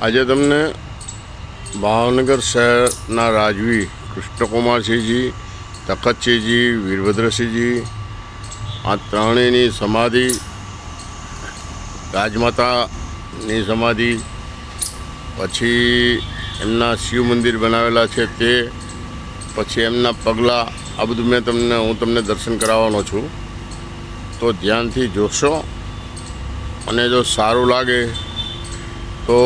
આજે તમને ભાવનગર શહેરના રાજવી કૃષ્ણકુમારસિંહજી, તખતસિંહજી, વીરભદ્રસિંહજી આ ત્રણેયની સમાધિ, રાજમાતાની સમાધિ, પછી એમના શિવ મંદિર બનાવેલા છે તે, પછી એમના પગલાં, આ બધું હું તમને દર્શન કરાવવાનો છું. તો ધ્યાનથી જોશો અને જો સારું લાગે તો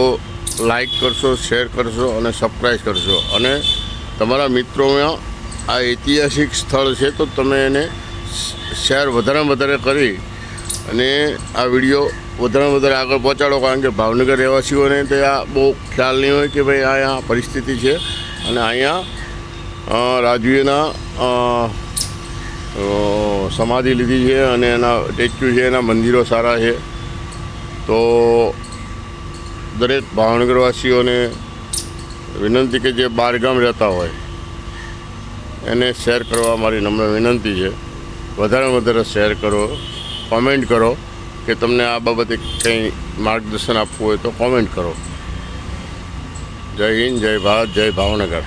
લાઈક કરશો, શેર કરશો અને સબસ્ક્રાઈબ કરશો. અને તમારા મિત્રોમાં આ ઐતિહાસિક સ્થળ છે તો તમે એને શેર વધારેમાં વધારે કરી અને આ વિડીયો વધારેમાં વધારે આગળ પહોંચાડો. કારણ કે ભાવનગર રહેવાસીઓને તે આ બહુ ખ્યાલ નહીં હોય કે ભાઈ અહીંયા પરિસ્થિતિ છે અને અહીંયા રાજવીના સમાધિ લીધી છે અને એના સ્ટેચ્યુ છે, એના મંદિરો સારા છે. તો દરેક ભાવનગરવાસીઓને વિનંતી કે જે બહારગામ રહેતા હોય એને શેર કરવા મારી નમ્ર વિનંતી છે. વધારે વધારે શેર કરો, કોમેન્ટ કરો કે તમને આ બાબતે કંઈ માર્ગદર્શન આપવું હોય તો કોમેન્ટ કરો. જય હિન્દ, જય ભારત, જય ભાવનગર.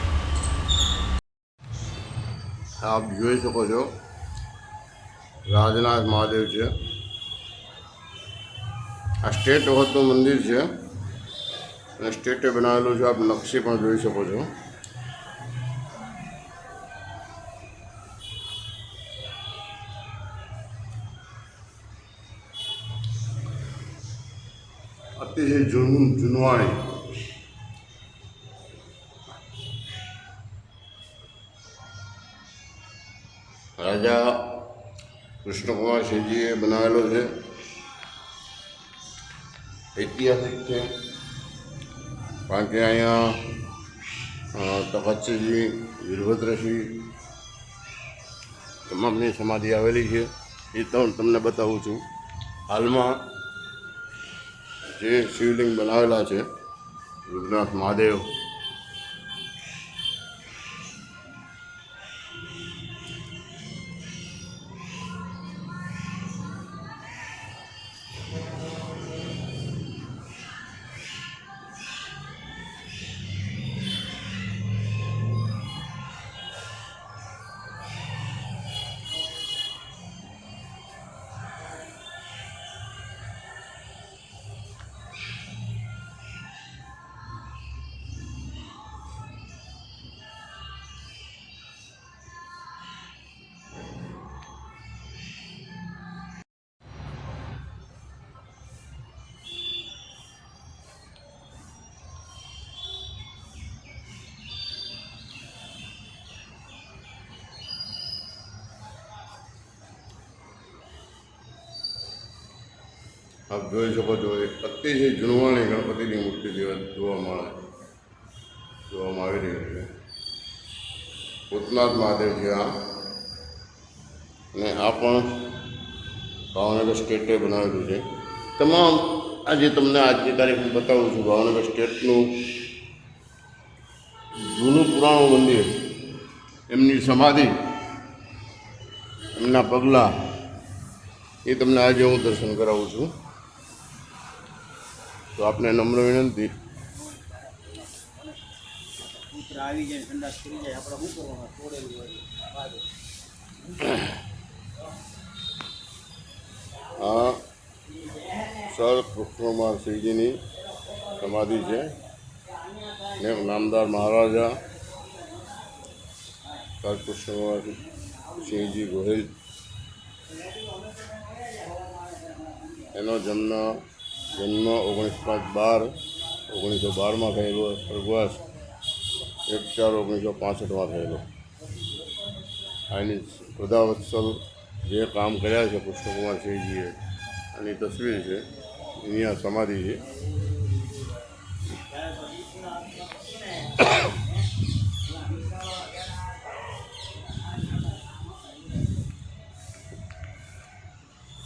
આપ જોઈ શકો છો રાજનાથ મહાદેવ છે. આ સ્ટેટ વખતનું મંદિર છે અને સ્ટેટે બનાવેલું છે. આપ નકશી પણ જોઈ શકો છો. અતિશય જૂનવાણી રાજા કૃષ્ણકુમારસિંહજીએ બનાવેલો છે. ઐતિહાસિક છે કારણ કે અહીંયા તખતસિંહજી, વીરભદ્રસિંહ તમામની સમાધિ આવેલી છે. એ તો તમને બતાવું છું. હાલમાં જે શિવલિંગ બનાવેલા છે રુદ્રનાથ મહાદેવ, આપ જોઈ શકો છો. એક અતિશય જૂનવાણી ગણપતિની મૂર્તિ જોવામાં આવી રહી છે. ભૂતનાથ મહાદેવ છે આ, અને આ પણ ભાવનગર સ્ટેટે બનાવેલું છે. તમામ આજે તમને આજની તારીખ હું બતાવું છું. ભાવનગર સ્ટેટનું જૂનું પુરાણું મંદિર, એમની સમાધિ, એમના પગલાં, એ તમને આજે હું દર્શન કરાવું છું. તો આપને નમ્ર વિનંતી આ સર કૃષ્ણકુમારસિંહજીની સમાધિ છે. ને નામદાર મહારાજા સર કૃષ્ણકુમારસિંહજી ગોહિલ, એનો જન્મ 19/5/1912 થયેલો. સ્વર્ગવાસ 1/4/1965 થયેલો. આની પ્રદાવત્સલ જે કામ કર્યા છે કૃષ્ણકુમારસિંહજીએ, આની તસવીર છે. એની આ સમાધિ છે.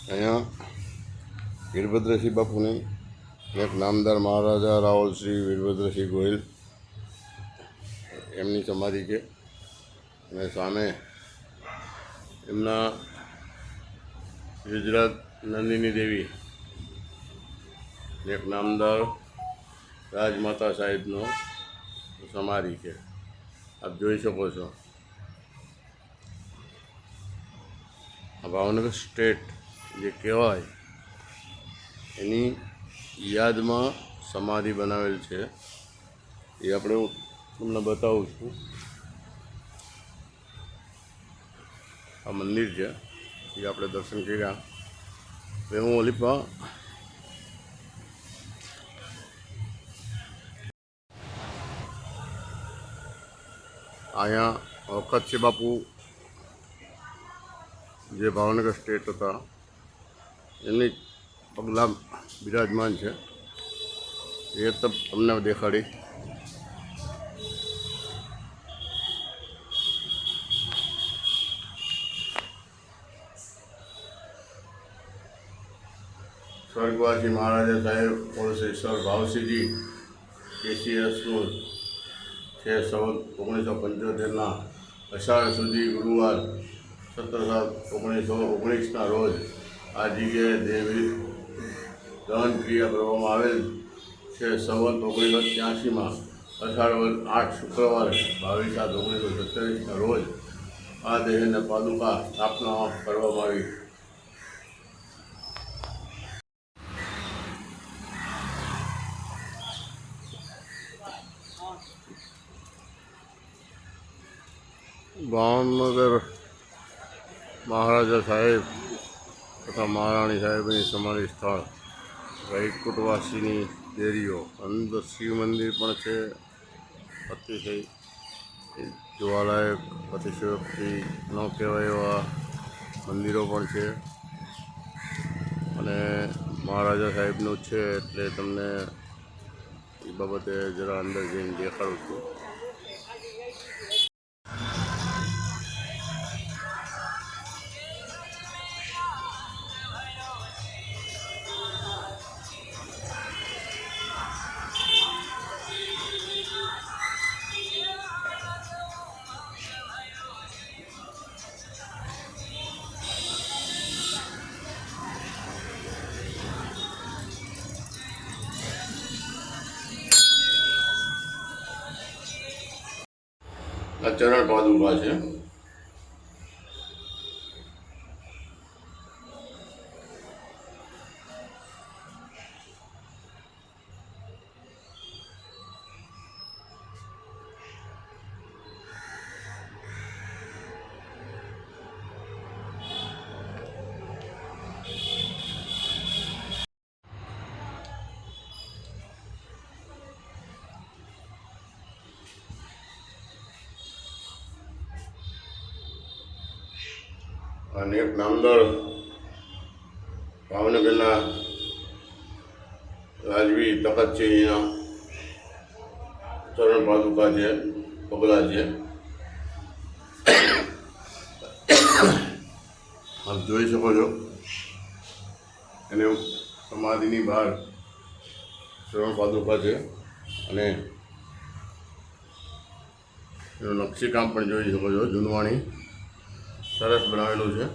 અહીંયા વીરભદ્રસિંહ બાપુની, એક નામદાર મહારાજા રાવલશ્રી વીરભદ્રસિંહ ગોહિલ, એમની સમાધિ છે. અને સામે એમના ગુજરાત નંદિની દેવી, એક નામદાર રાજમાતા સાહેબનો સમાધિ છે. આપ જોઈ શકો છો. આ ભાવનગર સ્ટેટ જે કહેવાય એની યાદમાં સમાધિ બનાવેલ છે. એ આપણે હું તમને બતાવું છું. આ મંદિર છે એ આપણે દર્શન કર્યા. હવે હું ઓલીપા અહીંયા વખતસિંહ બાપુ જે ભાવનગર સ્ટેટ હતા એમની પગલાં બિરાજમાન છે. એ તમને દેખાડી. સ્વર્ગવાસી મહારાજા સાહેબ ઓળશે સર ભાવસિંહજી કેસીએસનું છે. 1975 અષાઢ સુધી ગુરુવાર 17/7/1919 રોજ આ જગ્યાએ દેવી દહન ક્રિયા કરવામાં આવેલ છે. 1983 અષાઢ 8 શુક્રવાર 22/7/1927 રોજ આ દેહને પાદુકા સ્થાપના કરવામાં આવી. ભાવનગર મહારાજા સાહેબ તથા મહારાણી સાહેબની સમાધિ સ્થળ વૈકુંઠવાસીની દેરીઓ. અંદર શિવ મંદિર પણ છે. અતિશય જોવાલાયક અતિશયોક્તિ ન કહેવાય એવા મંદિરો પણ છે. અને મહારાજા સાહેબનું છે એટલે તમને એ બાબતે જરા અંદર જઈને દેખાડું છું. આ ચરણ પાદુકા છે. અને એક નામદાર ભાવનગરના રાજવી તખતસિંહના ચરણ પાદુકા છે, પગલા છે. આપ જોઈ શકો છો. એને સમાધિની બહાર ચરણ પાદુકા છે અને એનું નકશીકામ પણ જોઈ શકો છો. જૂનવાણી સરસ બનાવેલું છે.